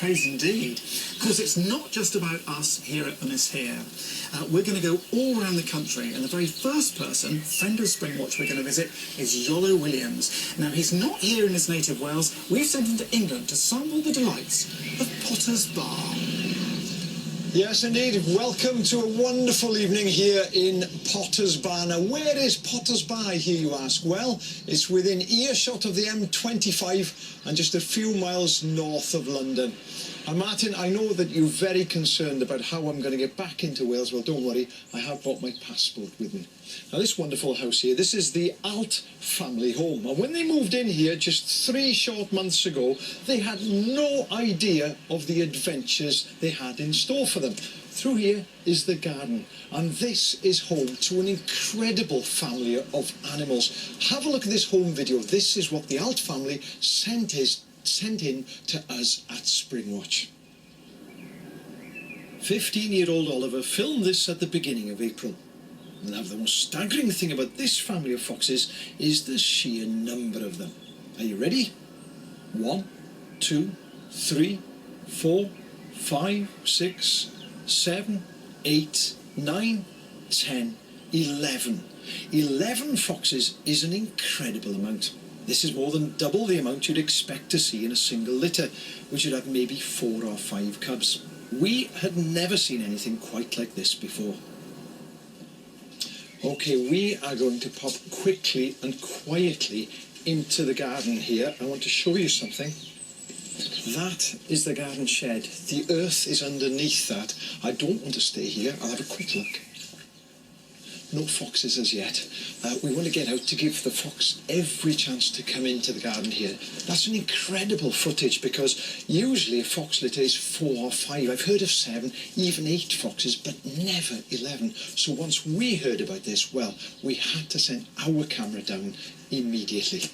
praise indeed. Of course, it's not just about us here at the Miss Here. We're going to go all around the country, and the very first person, friend of Springwatch, we're going to visit is Iolo Williams. Now, he's not here in his native Wales. We've sent him to England to sample the delights of Potter's Bar. Yes, indeed. Welcome to a wonderful evening here in Potter's Bar. Now, where is Potter's Bar, I hear you ask? Well, it's within earshot of the M25 and just a few miles north of London. And Martin, I know that you're very concerned about how I'm going to get back into Wales. Well, don't worry, I have brought my passport with me. Now, this wonderful house here, this is the Alt family home. And when they moved in here just 3 short months ago, they had no idea of the adventures they had in store for them. Through here is the garden, and this is home to an incredible family of animals. Have a look at this home video. This is what the Alt family sent in to us at Springwatch. 15-year-old Oliver filmed this at the beginning of April. Now, the most staggering thing about this family of foxes is the sheer number of them. Are you ready? 1, 2, 3, 4, 5, 6, 7, 8, 9, 10, 11. 11 foxes is an incredible amount. This is more than double the amount you'd expect to see in a single litter, which would have maybe 4 or 5 cubs. We had never seen anything quite like this before. Okay, we are going to pop quickly and quietly into the garden here. I want to show you something. That is the garden shed. The earth is underneath that. I don't want to stay here. I'll have a quick look. No foxes as yet. We want to get out to give the fox every chance to come into the garden here. That's an incredible footage, because usually a fox litter is 4 or 5. I've heard of 7, even 8 foxes, but never 11. So once we heard about this, well, we had to send our camera down immediately.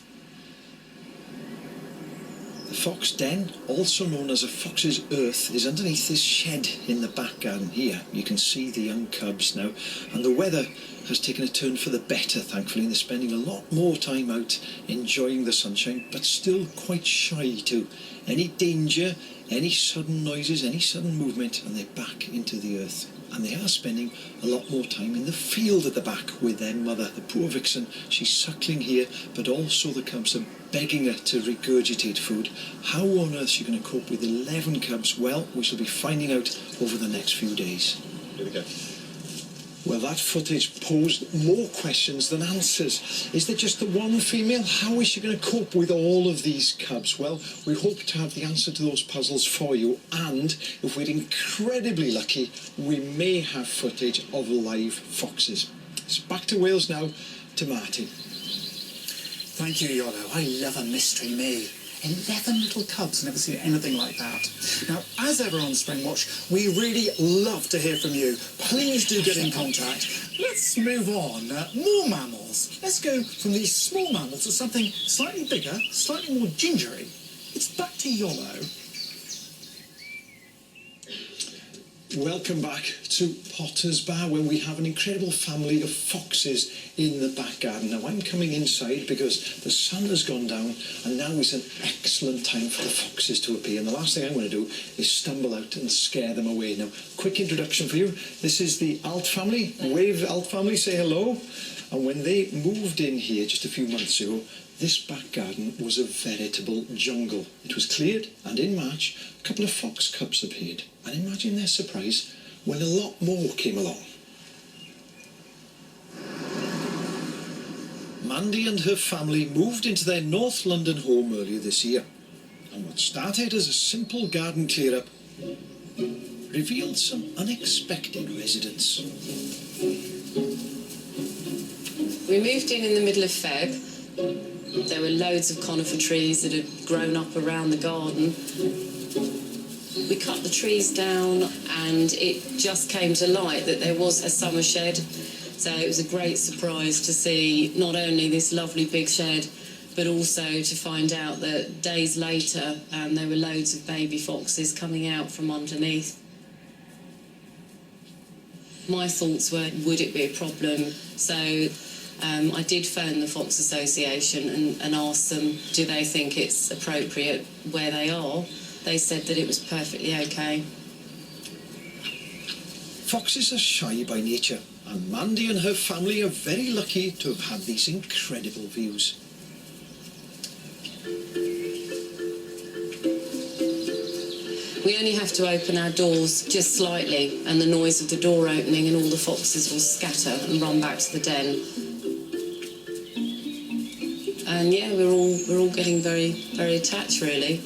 The fox den, also known as a fox's earth, is underneath this shed in the back garden here. You can see the young cubs now, and the weather has taken a turn for the better, thankfully, and they're spending a lot more time out enjoying the sunshine, but still quite shy too. Any danger, any sudden noises, any sudden movement, and they're back into the earth. And they are spending a lot more time in the field at the back with their mother. The poor vixen, she's suckling here, but also the cubs are begging her to regurgitate food. How on earth is she going to cope with 11 cubs? Well, we shall be finding out over the next few days. Here we go. Well, that footage posed more questions than answers. Is there just the one female? How is she going to cope with all of these cubs? Well, we hope to have the answer to those puzzles for you, and if we're incredibly lucky, we may have footage of live foxes. So back to Wales now, to Martin. Thank you, Iolo. I love a mystery, me. 11 little cubs, never seen anything like that. Now, as ever on Springwatch, we really love to hear from you. Please do get in contact. Let's move on. More mammals. Let's go from these small mammals to something slightly bigger, slightly more gingery. It's back to Iolo. Welcome back to Potter's Bar, where we have an incredible family of foxes in the back garden. Now, I'm coming inside because the sun has gone down, and now is an excellent time for the foxes to appear. And the last thing I'm going to do is stumble out and scare them away. Now, quick introduction for you. This is the Alt family. Wave, Alt family, say hello. And when they moved in here just a few months ago, this back garden was a veritable jungle. It was cleared, and in March, a couple of fox cubs appeared. And imagine their surprise when a lot more came along. Mandy and her family moved into their North London home earlier this year. And what started as a simple garden clear-up revealed some unexpected residents. We moved in the middle of Feb. There were loads of conifer trees that had grown up around the garden. We cut the trees down, and it just came to light that there was a summer shed. So it was a great surprise to see not only this lovely big shed, but also to find out that days later there were loads of baby foxes coming out from underneath. My thoughts were, would it be a problem? So I did phone the Fox Association and ask them, do they think it's appropriate where they are? they said that it was perfectly okay. Foxes are shy by nature, and Mandy and her family are very lucky to have had these incredible views. We only have to open our doors just slightly, and the noise of the door opening and all the foxes will scatter and run back to the den. And yeah, we're all getting very, very attached, really.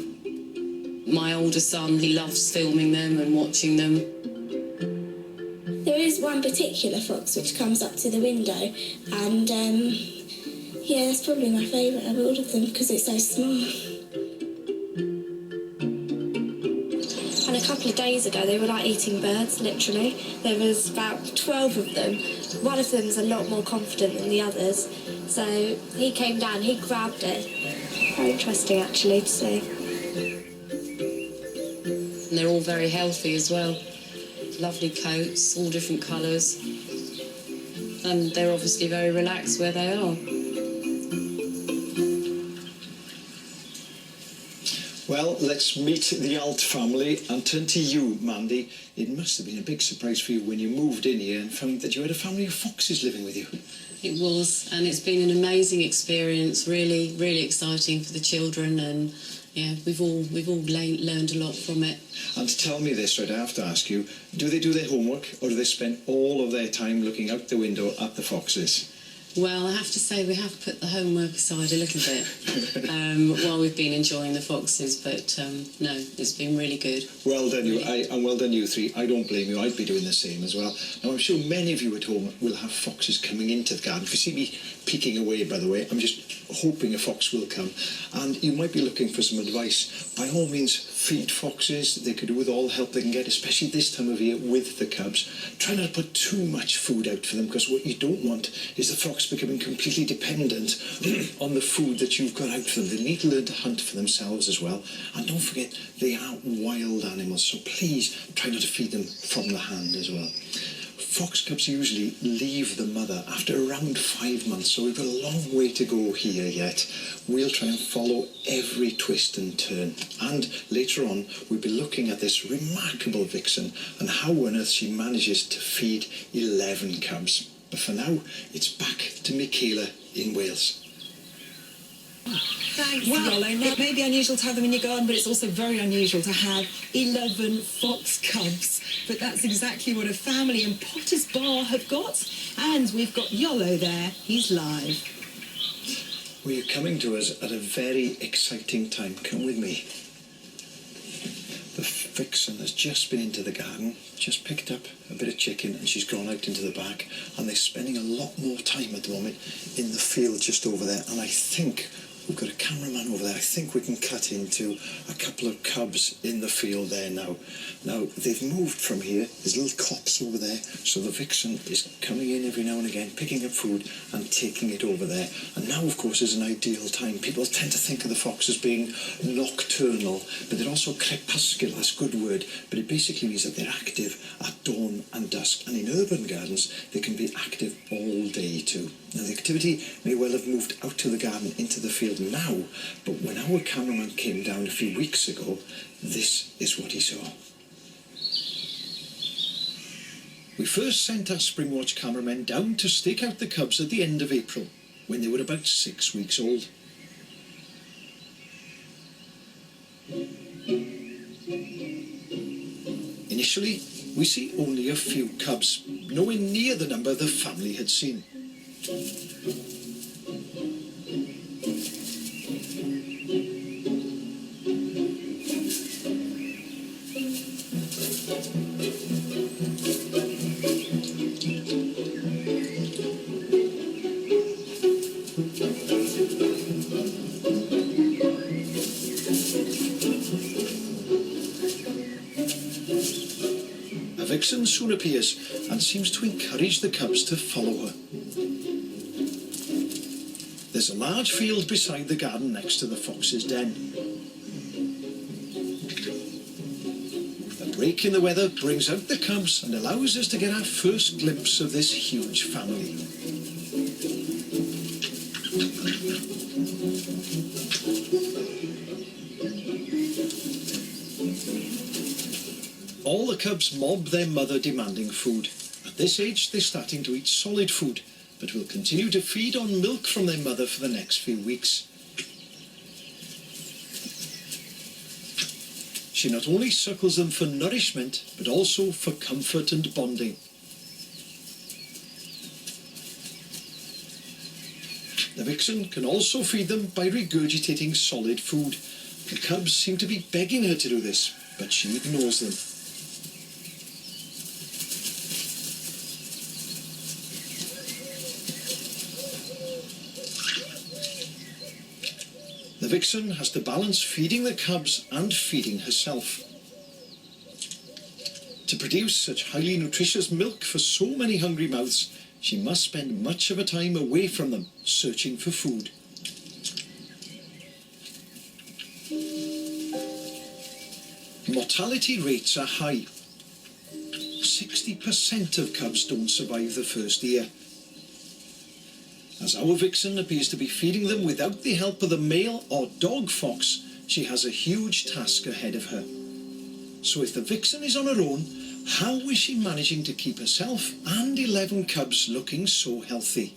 My older son, he loves filming them and watching them. There is one particular fox which comes up to the window, and yeah, that's probably my favourite of all of them because it's so small. And a couple of days ago, they were like eating birds, literally. There was about 12 of them. One of them was a lot more confident than the others. So he came down, he grabbed it. Very interesting, actually, to see. And they're all very healthy as well. Lovely coats, all different colours. And they're obviously very relaxed where they are. Well, let's meet the Alt family and turn to you, Mandy. It must have been a big surprise for you when you moved in here and found that you had a family of foxes living with you. It was, and it's been an amazing experience, really, really exciting for the children, and yeah, we've all learned a lot from it. And tell me this, right, I have to ask you, do they do their homework or do they spend all of their time looking out the window at the foxes? Well, I have to say we have put the homework aside a little bit while we've been enjoying the foxes, but no, it's been really good. Well done you, and well done you three. I don't blame you, I'd be doing the same as well. Now I'm sure many of you at home will have foxes coming into the garden. If you see me peeking away, by the way, I'm just hoping a fox will come. And you might be looking for some advice. By all means, feed foxes. They could do with all the help they can get, especially this time of year with the cubs. Try not to put too much food out for them, because what you don't want is the fox becoming completely dependent on the food that you've got out for them. They need to learn to hunt for themselves as well. And don't forget, they are wild animals, so please try not to feed them from the hand as well. Fox cubs usually leave the mother after around 5 months, so we've got a long way to go here yet. We'll try and follow every twist and turn. And later on, we'll be looking at this remarkable vixen and how on earth she manages to feed 11 cubs. But for now, it's back to Michaela in Wales. Thanks, Yolo. Now, it may be unusual to have them in your garden, but it's also very unusual to have 11 fox cubs. But that's exactly what a family in Potter's Bar have got. And we've got Yolo there. He's live. Well, you're coming to us at a very exciting time. Come with me. The vixen has just been into the garden, just picked up a bit of chicken, and she's gone out into the back. And they're spending a lot more time at the moment in the field just over there. And I think we've got a cameraman over there. I think we can cut into a couple of cubs in the field there now. Now, they've moved from here. There's little copse over there. So the vixen is coming in every now and again, picking up food and taking it over there. And now, of course, is an ideal time. People tend to think of the fox as being nocturnal, but they're also crepuscular. That's a good word. But it basically means that they're active at dawn and dusk. And in urban gardens, they can be active all day too. Now, the activity may well have moved out to the garden, into the field now, but when our cameraman came down a few weeks ago, this is what he saw. We first sent our Springwatch cameramen down to stake out the cubs at the end of April, when they were about 6 weeks old. Initially, we see only a few cubs, nowhere near the number the family had seen. A vixen soon appears and seems to encourage the cubs to follow her. There's a large field beside the garden next to the fox's den. A break in the weather brings out the cubs and allows us to get our first glimpse of this huge family. All the cubs mob their mother demanding food. At this age, they're starting to eat solid food, but will continue to feed on milk from their mother for the next few weeks. She not only suckles them for nourishment, but also for comfort and bonding. The vixen can also feed them by regurgitating solid food. The cubs seem to be begging her to do this, but she ignores them. The vixen has to balance feeding the cubs and feeding herself. To produce such highly nutritious milk for so many hungry mouths, she must spend much of her time away from them, searching for food. Mortality rates are high. 60% of cubs don't survive the first year. As our vixen appears to be feeding them without the help of the male or dog fox, she has a huge task ahead of her. So if the vixen is on her own, how is she managing to keep herself and 11 cubs looking so healthy?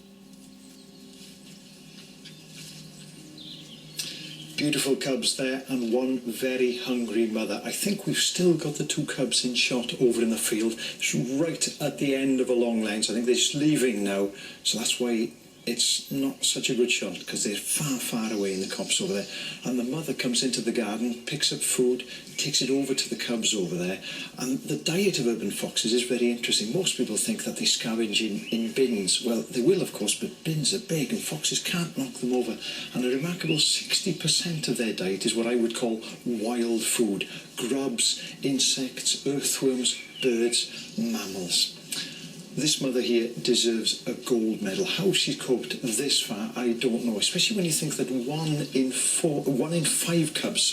Beautiful cubs there and one very hungry mother. I think we've still got the 2 cubs in shot over in the field. It's right at the end of a long line, so I think they're just leaving now. So that's why it's not such a good shot, because they're far, far away in the copse over there. And the mother comes into the garden, picks up food, takes it over to the cubs over there. And the diet of urban foxes is very interesting. Most people think that they scavenge in bins. Well, they will, of course, but bins are big and foxes can't knock them over. And a remarkable 60% of their diet is what I would call wild food. Grubs, insects, earthworms, birds, mammals. This mother here deserves a gold medal. How she's coped this far, I don't know. Especially when you think that 1 in 5 cubs,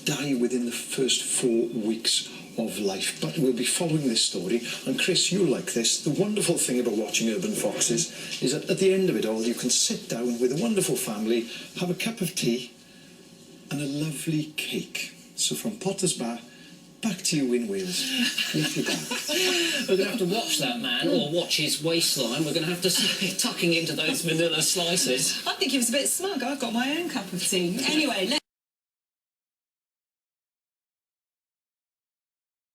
die within the first 4 weeks of life. But we'll be following this story. And Chris, you'll like this. The wonderful thing about watching urban foxes is that at the end of it all, you can sit down with a wonderful family, have a cup of tea, and a lovely cake. So from Potter's Bar, back to you in Wales. Lift your back. We're going to have to watch that man, or watch his waistline. We're going to have to be tucking into those vanilla slices. I think he was a bit smug. I've got my own cup of tea. Anyway,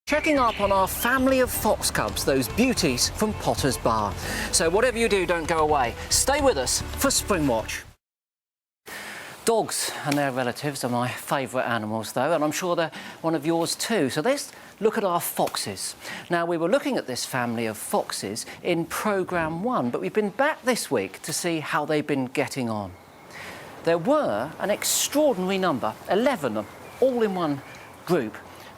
Checking up on our family of fox cubs, those beauties from Potter's Bar. So whatever you do, don't go away. Stay with us for Springwatch. Dogs and their relatives are my favourite animals, though, and I'm sure they're one of yours too. So let's look at our foxes. Now, we were looking at this family of foxes in programme 1, but we've been back this week to see how they've been getting on. There were an extraordinary number, 11 of them, all in one group.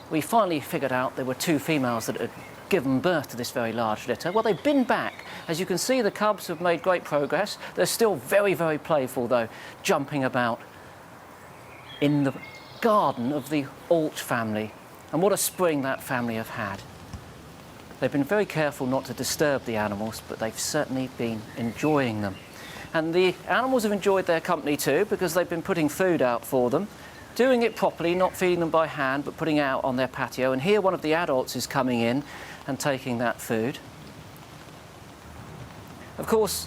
We finally figured out there were 2 females that had given birth to this very large litter. Well, they've been back. As you can see, the cubs have made great progress. They're still very, very playful, though, jumping about in the garden of the Alt family. And what a spring that family have had. They've been very careful not to disturb the animals, but they've certainly been enjoying them. And the animals have enjoyed their company too, because they've been putting food out for them, doing it properly, not feeding them by hand, but putting it out on their patio. And here one of the adults is coming in and taking that food. Of course,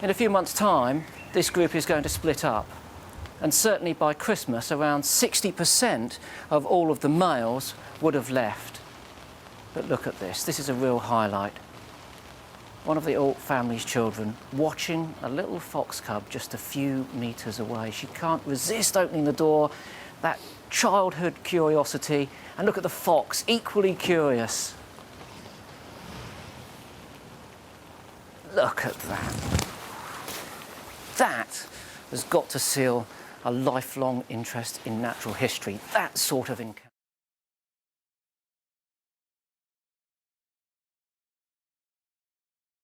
in a few months' time, this group is going to split up. And certainly by Christmas, around 60% of all of the males would have left. But look at this. This is a real highlight. One of the Alt family's children watching a little fox cub just a few metres away. She can't resist opening the door. That childhood curiosity. And look at the fox, equally curious. Look at that. That has got to seal a lifelong interest in natural history. That sort of encounter.